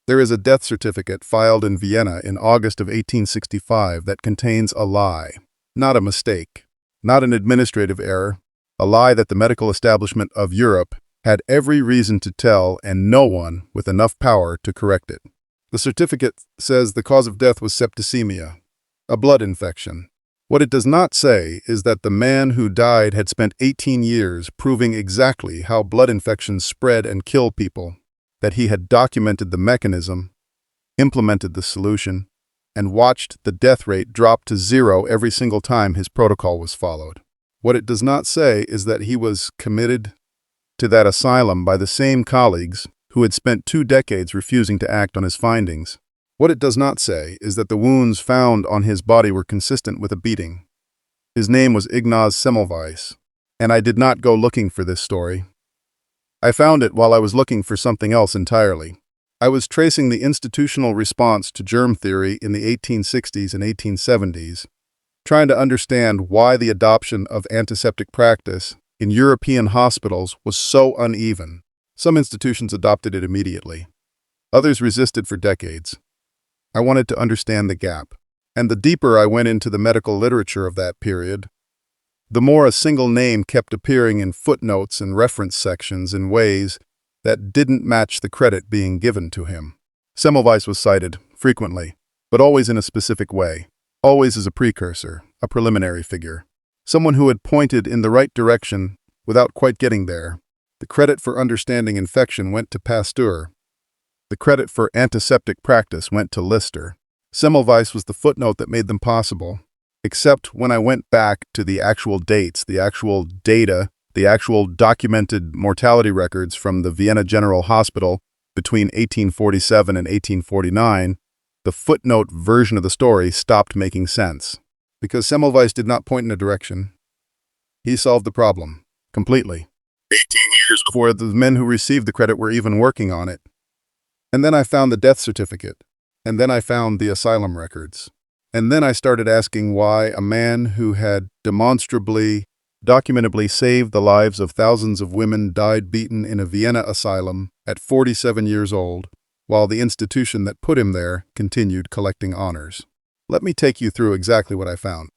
There is a death certificate filed in Vienna in August of 1865 that contains a lie, not a mistake, not an administrative error, a lie that the medical establishment of Europe had every reason to tell and no one with enough power to correct it. The certificate says the cause of death was septicemia, a blood infection. What it does not say is that the man who died had spent 18 years proving exactly how blood infections spread and kill people, that he had documented the mechanism, implemented the solution, and watched the death rate drop to zero every single time his protocol was followed. What it does not say is that he was committed to that asylum by the same colleagues who had spent 2 decades refusing to act on his findings. What it does not say is that the wounds found on his body were consistent with a beating. His name was Ignaz Semmelweis, and I did not go looking for this story. I found it while I was looking for something else entirely. I was tracing the institutional response to germ theory in the 1860s and 1870s, trying to understand why the adoption of antiseptic practice in European hospitals was so uneven. Some institutions adopted it immediately. Others resisted for decades. I wanted to understand the gap. And the deeper I went into the medical literature of that period, the more a single name kept appearing in footnotes and reference sections in ways that didn't match the credit being given to him. Semmelweis was cited, frequently, but always in a specific way, always as a precursor, a preliminary figure, someone who had pointed in the right direction without quite getting there. The credit for understanding infection went to Pasteur. The credit for antiseptic practice went to Lister. Semmelweis was the footnote that made them possible, except when I went back to the actual dates, the actual data, the actual documented mortality records from the Vienna General Hospital between 1847 and 1849, the footnote version of the story stopped making sense. Because Semmelweis did not point in a direction. He solved the problem, completely. 18 years before the men who received the credit were even working on it. And then I found the death certificate. And then I found the asylum records. And then I started asking why a man who had demonstrably, documentably saved the lives of thousands of women died beaten in a Vienna asylum at 47 years old, while the institution that put him there continued collecting honors. Let me take you through exactly what I found.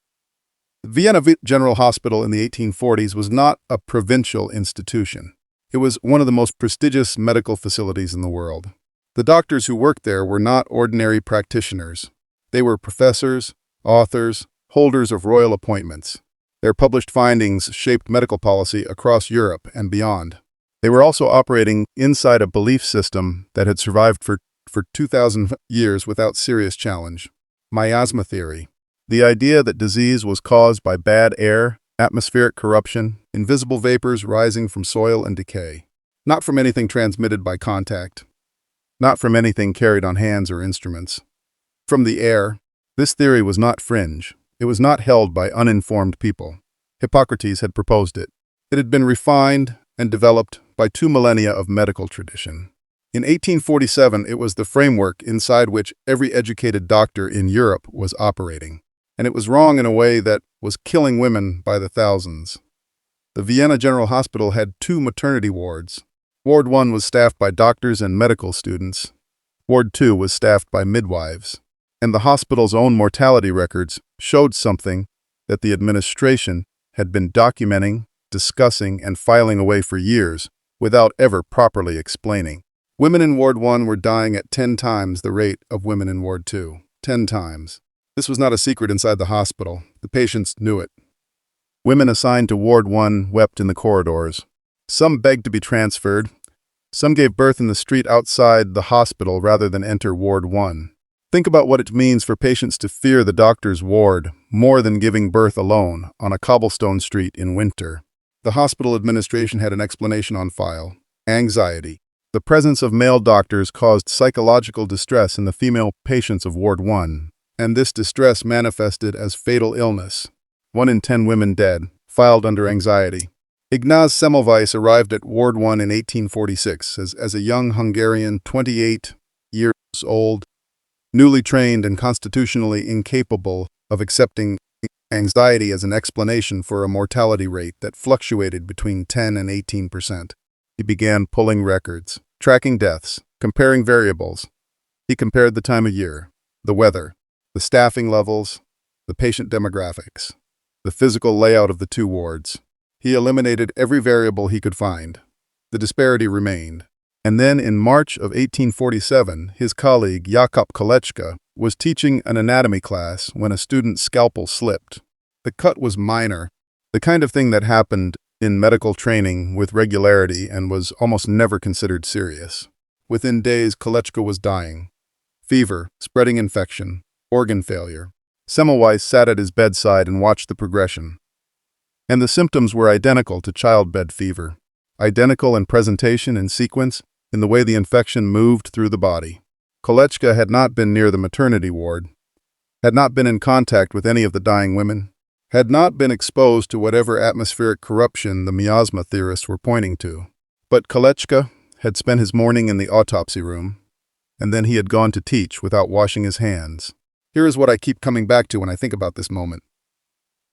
The Vienna General Hospital in the 1840s was not a provincial institution. It was one of the most prestigious medical facilities in the world. The doctors who worked there were not ordinary practitioners. They were professors, authors, holders of royal appointments. Their published findings shaped medical policy across Europe and beyond. They were also operating inside a belief system that had survived for 2,000 years without serious challenge. Miasma theory. The idea that disease was caused by bad air, atmospheric corruption, invisible vapors rising from soil and decay. Not from anything transmitted by contact. Not from anything carried on hands or instruments. From the air. This theory was not fringe. It was not held by uninformed people. Hippocrates had proposed it. It had been refined and developed by 2 millennia of medical tradition. In 1847, it was the framework inside which every educated doctor in Europe was operating. And it was wrong in a way that was killing women by the thousands. The Vienna General Hospital had 2 maternity wards. Ward 1 was staffed by doctors and medical students. Ward 2 was staffed by midwives. And the hospital's own mortality records showed something that the administration had been documenting, discussing, and filing away for years without ever properly explaining. Women in Ward 1 were dying at 10 times the rate of women in Ward 2. 10 times. This was not a secret inside the hospital. The patients knew it. Women assigned to Ward 1 wept in the corridors. Some begged to be transferred. Some gave birth in the street outside the hospital rather than enter Ward 1. Think about what it means for patients to fear the doctor's ward more than giving birth alone on a cobblestone street in winter. The hospital administration had an explanation on file. Anxiety. The presence of male doctors caused psychological distress in the female patients of Ward 1. And this distress manifested as fatal illness. 1 in 10 women dead, filed under anxiety. Ignaz Semmelweis arrived at Ward 1 in 1846 as a young Hungarian, 28 years old, newly trained and constitutionally incapable of accepting anxiety as an explanation for a mortality rate that fluctuated between 10 and 18%. He began pulling records, tracking deaths, comparing variables, He compared the time of year, the weather, the staffing levels, the patient demographics, the physical layout of the two wards. He eliminated every variable he could find. The disparity remained. And then in March of 1847, his colleague Jakob Kolechka was teaching an anatomy class when a student's scalpel slipped. The cut was minor, the kind of thing that happened in medical training with regularity and was almost never considered serious. Within days, Kolechka was dying. Fever, spreading infection, organ failure. Semmelweis sat at his bedside and watched the progression. And the symptoms were identical to childbed fever. Identical in presentation and sequence, in the way the infection moved through the body. Kolechka had not been near the maternity ward, had not been in contact with any of the dying women, had not been exposed to whatever atmospheric corruption the miasma theorists were pointing to. But Kolechka had spent his morning in the autopsy room, and then he had gone to teach without washing his hands. Here is what I keep coming back to when I think about this moment.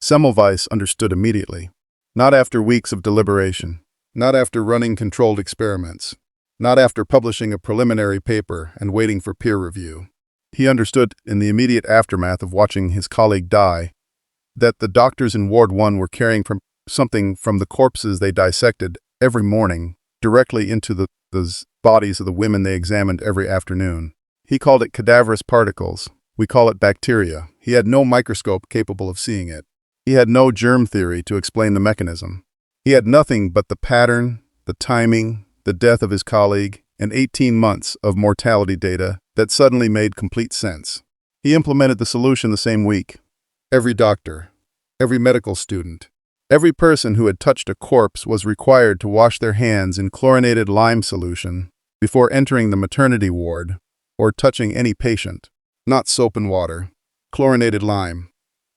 Semmelweis understood immediately, not after weeks of deliberation, not after running controlled experiments, not after publishing a preliminary paper and waiting for peer review. He understood in the immediate aftermath of watching his colleague die that the doctors in Ward 1 were carrying something from the corpses they dissected every morning directly into the bodies of the women they examined every afternoon. He called it cadaverous particles. We call it bacteria. He had no microscope capable of seeing it. He had no germ theory to explain the mechanism. He had nothing but the pattern, the timing, the death of his colleague, and 18 months of mortality data that suddenly made complete sense. He implemented the solution the same week. Every doctor, every medical student, every person who had touched a corpse was required to wash their hands in chlorinated lime solution before entering the maternity ward or touching any patient. Not soap and water, chlorinated lime,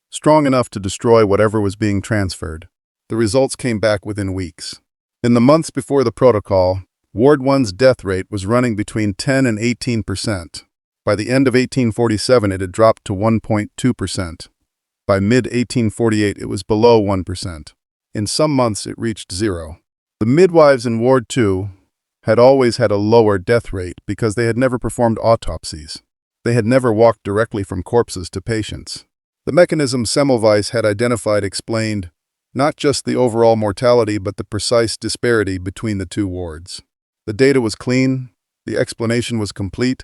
strong enough to destroy whatever was being transferred. The results came back within weeks. In the months before the protocol, Ward 1's death rate was running between 10 and 18%. By the end of 1847, it had dropped to 1.2%. By mid-1848, it was below 1%. In some months, it reached 0. The midwives in Ward 2 had always had a lower death rate because they had never performed autopsies. They had never walked directly from corpses to patients. The mechanism Semmelweis had identified explained not just the overall mortality but the precise disparity between the two wards. The data was clean, the explanation was complete,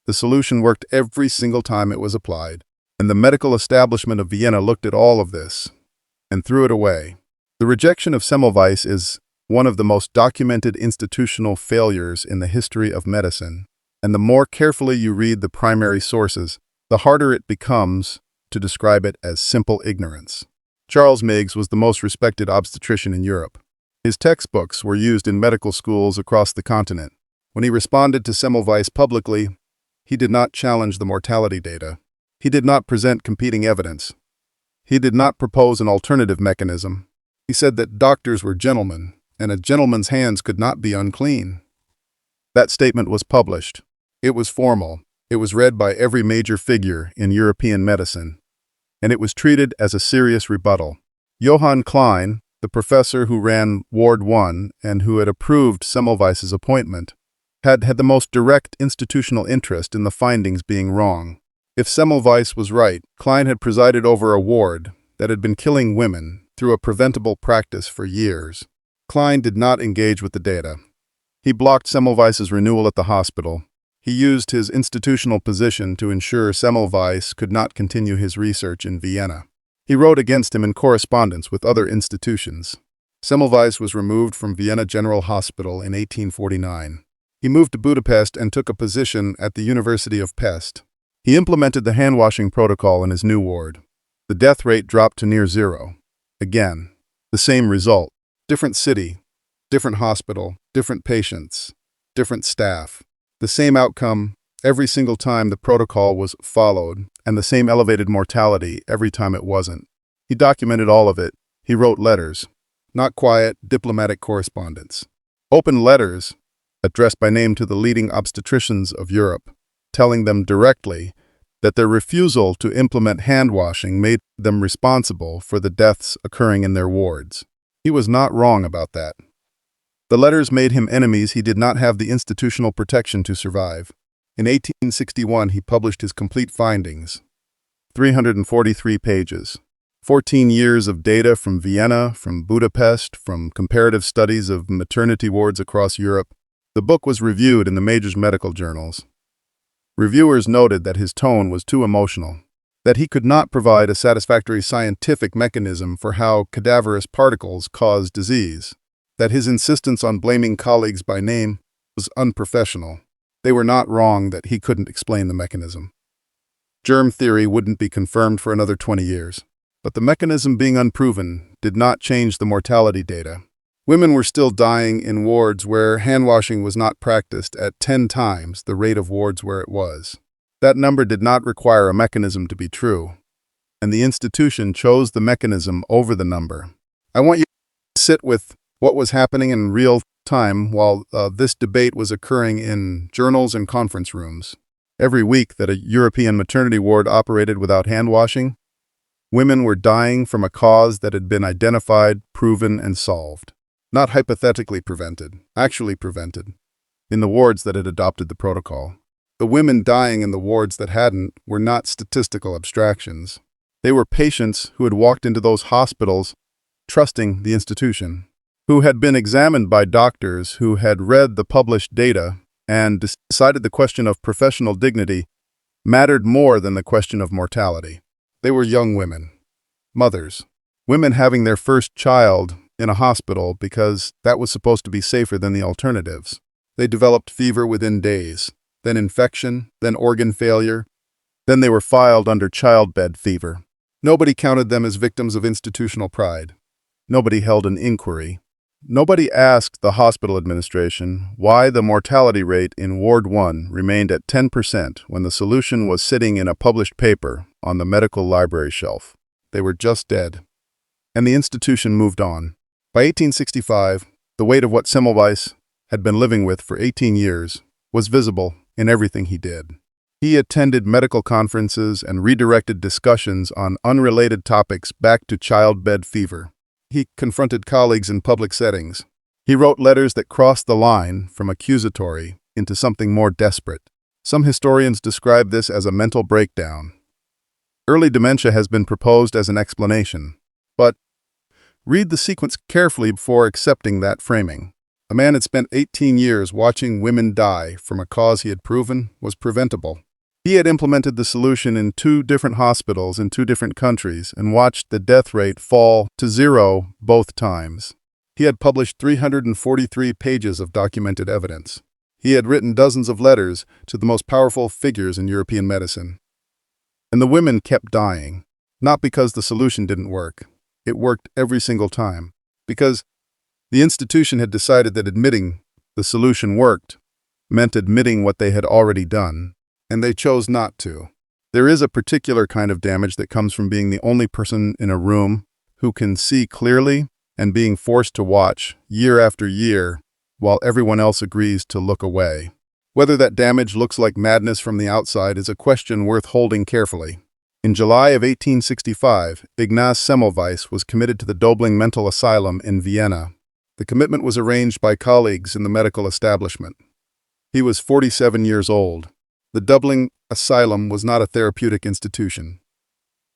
the solution worked every single time it was applied. And the medical establishment of Vienna looked at all of this and threw it away. The rejection of Semmelweis is one of the most documented institutional failures in the history of medicine, and the more carefully you read the primary sources, the harder it becomes to describe it as simple ignorance. Charles Meigs was the most respected obstetrician in Europe. His textbooks were used in medical schools across the continent. When he responded to Semmelweis publicly, he did not challenge the mortality data. He did not present competing evidence. He did not propose an alternative mechanism. He said that doctors were gentlemen, and a gentleman's hands could not be unclean. That statement was published. It was formal. It was read by every major figure in European medicine, and it was treated as a serious rebuttal. Johann Klein, the professor who ran Ward 1 and who had approved Semmelweis's appointment, had the most direct institutional interest in the findings being wrong. If Semmelweis was right, Klein had presided over a ward that had been killing women through a preventable practice for years. Klein did not engage with the data. He blocked Semmelweis's renewal at the hospital. He used his institutional position to ensure Semmelweis could not continue his research in Vienna. He wrote against him in correspondence with other institutions. Semmelweis was removed from Vienna General Hospital in 1849. He moved to Budapest and took a position at the University of Pest. He implemented the hand-washing protocol in his new ward. The death rate dropped to near 0. Again, the same result. Different city, different hospital, different patients, different staff. The same outcome every single time the protocol was followed, and the same elevated mortality every time it wasn't. He documented all of it. He wrote letters, not quiet, diplomatic correspondence. Open letters, addressed by name to the leading obstetricians of Europe, telling them directly that their refusal to implement hand-washing made them responsible for the deaths occurring in their wards. He was not wrong about that. The letters made him enemies he did not have the institutional protection to survive. In 1861, he published his complete findings, 343 pages. 14 years of data from Vienna, from Budapest, from comparative studies of maternity wards across Europe. The book was reviewed in the major medical journals. Reviewers noted that his tone was too emotional, that he could not provide a satisfactory scientific mechanism for how cadaverous particles cause disease, that his insistence on blaming colleagues by name was unprofessional. They were not wrong that he couldn't explain the mechanism. Germ theory wouldn't be confirmed for another 20 years. But the mechanism being unproven did not change the mortality data. Women were still dying in wards where handwashing was not practiced at 10 times the rate of wards where it was. That number did not require a mechanism to be true, and the institution chose the mechanism over the number. I want you to sit with what was happening in real time while this debate was occurring in journals and conference rooms. Every week that a European maternity ward operated without handwashing, women were dying from a cause that had been identified, proven, and solved. Not hypothetically prevented, actually prevented, in the wards that had adopted the protocol. The women dying in the wards that hadn't were not statistical abstractions. They were patients who had walked into those hospitals trusting the institution, who had been examined by doctors who had read the published data and decided the question of professional dignity mattered more than the question of mortality. They were young women, mothers, women having their first child in a hospital because that was supposed to be safer than the alternatives. They developed fever within days, then infection, then organ failure, then they were filed under childbed fever. Nobody counted them as victims of institutional pride. Nobody held an inquiry. Nobody asked the hospital administration why the mortality rate in Ward 1 remained at 10% when the solution was sitting in a published paper on the medical library shelf. They were just dead. And the institution moved on. By 1865, the weight of what Semmelweis had been living with for 18 years was visible in everything he did. He attended medical conferences and redirected discussions on unrelated topics back to childbed fever. He confronted colleagues in public settings. He wrote letters that crossed the line from accusatory into something more desperate. Some historians describe this as a mental breakdown. Early dementia has been proposed as an explanation, but read the sequence carefully before accepting that framing. A man had spent 18 years watching women die from a cause he had proven was preventable. He had implemented the solution in 2 different hospitals in 2 different countries and watched the death rate fall to 0 both times. He had published 343 pages of documented evidence. He had written dozens of letters to the most powerful figures in European medicine. And the women kept dying, not because the solution didn't work. It worked every single time, because the institution had decided that admitting the solution worked meant admitting what they had already done, and they chose not to. There is a particular kind of damage that comes from being the only person in a room who can see clearly and being forced to watch year after year while everyone else agrees to look away. Whether that damage looks like madness from the outside is a question worth holding carefully. In July of 1865, Ignaz Semmelweis was committed to the Dobling Mental Asylum in Vienna. The commitment was arranged by colleagues in the medical establishment. He was 47 years old. The Dobling Asylum was not a therapeutic institution.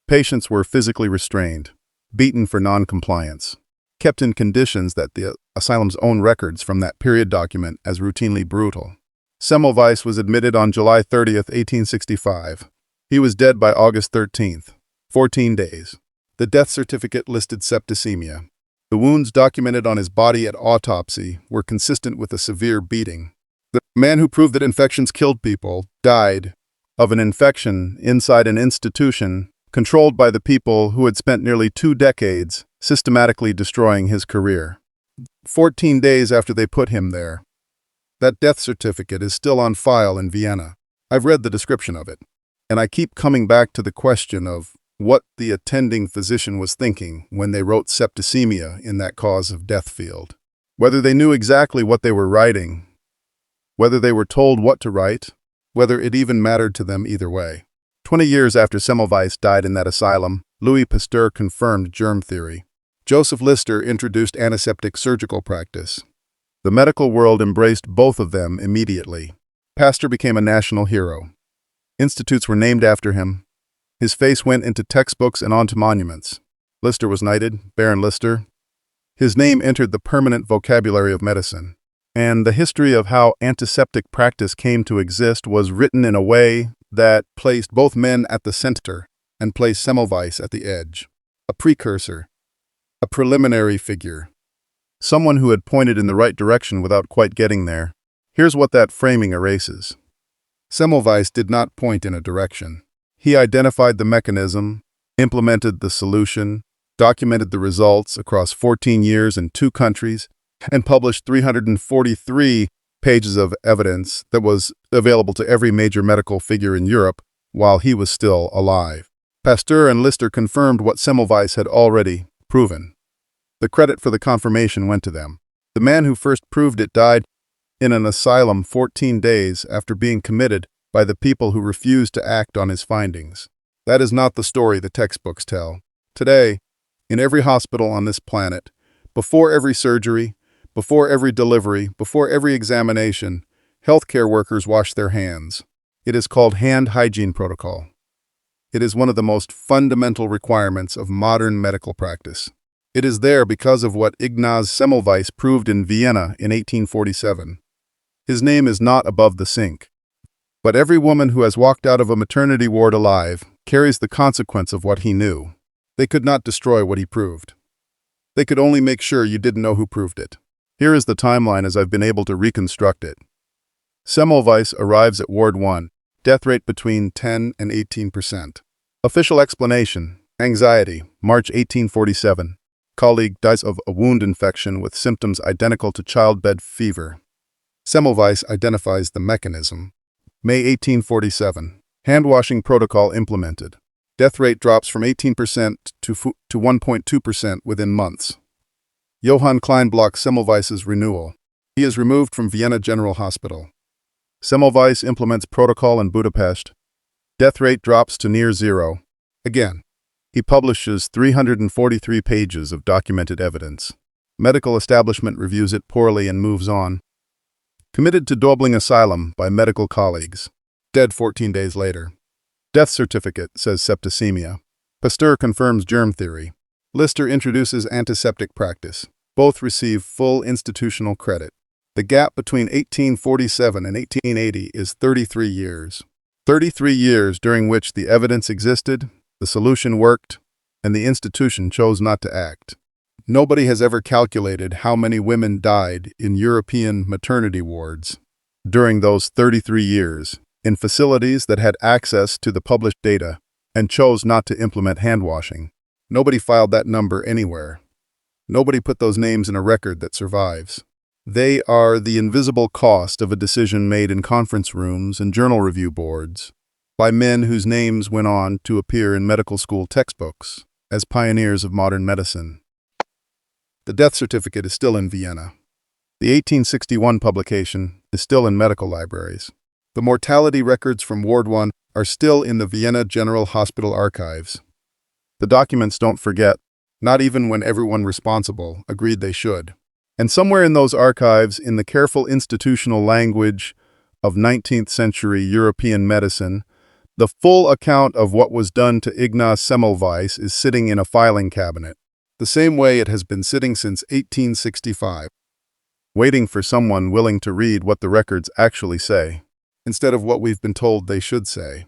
Patients were physically restrained, beaten for non-compliance, kept in conditions that the asylum's own records from that period document as routinely brutal. Semmelweis was admitted on July 30th, 1865. He was dead by August 13th, 14 days. The death certificate listed septicemia. The wounds documented on his body at autopsy were consistent with a severe beating. The man who proved that infections killed people died of an infection inside an institution controlled by the people who had spent nearly 2 decades systematically destroying his career. 14 days after they put him there. That death certificate is still on file in Vienna. I've read the description of it, and I keep coming back to the question of what the attending physician was thinking when they wrote septicemia in that cause of death field. Whether they knew exactly what they were writing, whether they were told what to write, whether it even mattered to them either way. 20 years after Semmelweis died in that asylum, Louis Pasteur confirmed germ theory. Joseph Lister introduced antiseptic surgical practice. The medical world embraced both of them immediately. Pasteur became a national hero. Institutes were named after him. His face went into textbooks and onto monuments. Lister was knighted, Baron Lister. His name entered the permanent vocabulary of medicine. And the history of how antiseptic practice came to exist was written in a way that placed both men at the center and placed Semmelweis at the edge. A precursor, a preliminary figure, someone who had pointed in the right direction without quite getting there. Here's what that framing erases. Semmelweis did not point in a direction. He identified the mechanism, implemented the solution, documented the results across 14 years in 2 countries, and published 343 pages of evidence that was available to every major medical figure in Europe while he was still alive. Pasteur and Lister confirmed what Semmelweis had already proven. The credit for the confirmation went to them. The man who first proved it died in an asylum 14 days after being committed by the people who refused to act on his findings. That is not the story the textbooks tell. Today, in every hospital on this planet, before every surgery, before every delivery, before every examination, healthcare workers wash their hands. It is called hand hygiene protocol. It is one of the most fundamental requirements of modern medical practice. It is there because of what Ignaz Semmelweis proved in Vienna in 1847. His name is not above the sink. But every woman who has walked out of a maternity ward alive carries the consequence of what he knew. They could not destroy what he proved. They could only make sure you didn't know who proved it. Here is the timeline as I've been able to reconstruct it. Semmelweis arrives at Ward 1, death rate between 10 and 18%. Official explanation, anxiety, March 1847. Colleague dies of a wound infection with symptoms identical to childbed fever. Semmelweis identifies the mechanism. May 1847. Hand-washing protocol implemented. Death rate drops from 18% to 1.2% within months. Johann Klein blocks Semmelweis's renewal. He is removed from Vienna General Hospital. Semmelweis implements protocol in Budapest. Death rate drops to near zero. Again, he publishes 343 pages of documented evidence. Medical establishment reviews it poorly and moves on. Committed to Döbling Asylum by medical colleagues. Dead 14 days later. Death certificate says septicemia. Pasteur confirms germ theory. Lister introduces antiseptic practice. Both receive full institutional credit. The gap between 1847 and 1880 is 33 years. 33 years during which the evidence existed, the solution worked, and the institution chose not to act. Nobody has ever calculated how many women died in European maternity wards during those 33 years in facilities that had access to the published data and chose not to implement hand-washing. Nobody filed that number anywhere. Nobody put those names in a record that survives. They are the invisible cost of a decision made in conference rooms and journal review boards by men whose names went on to appear in medical school textbooks as pioneers of modern medicine. The death certificate is still in Vienna. The 1861 publication is still in medical libraries. The mortality records from Ward 1 are still in the Vienna General Hospital archives. The documents don't forget, not even when everyone responsible agreed they should. And somewhere in those archives, in the careful institutional language of 19th century European medicine, the full account of what was done to Ignaz Semmelweis is sitting in a filing cabinet, the same way it has been sitting since 1865, waiting for someone willing to read what the records actually say, instead of what we've been told they should say.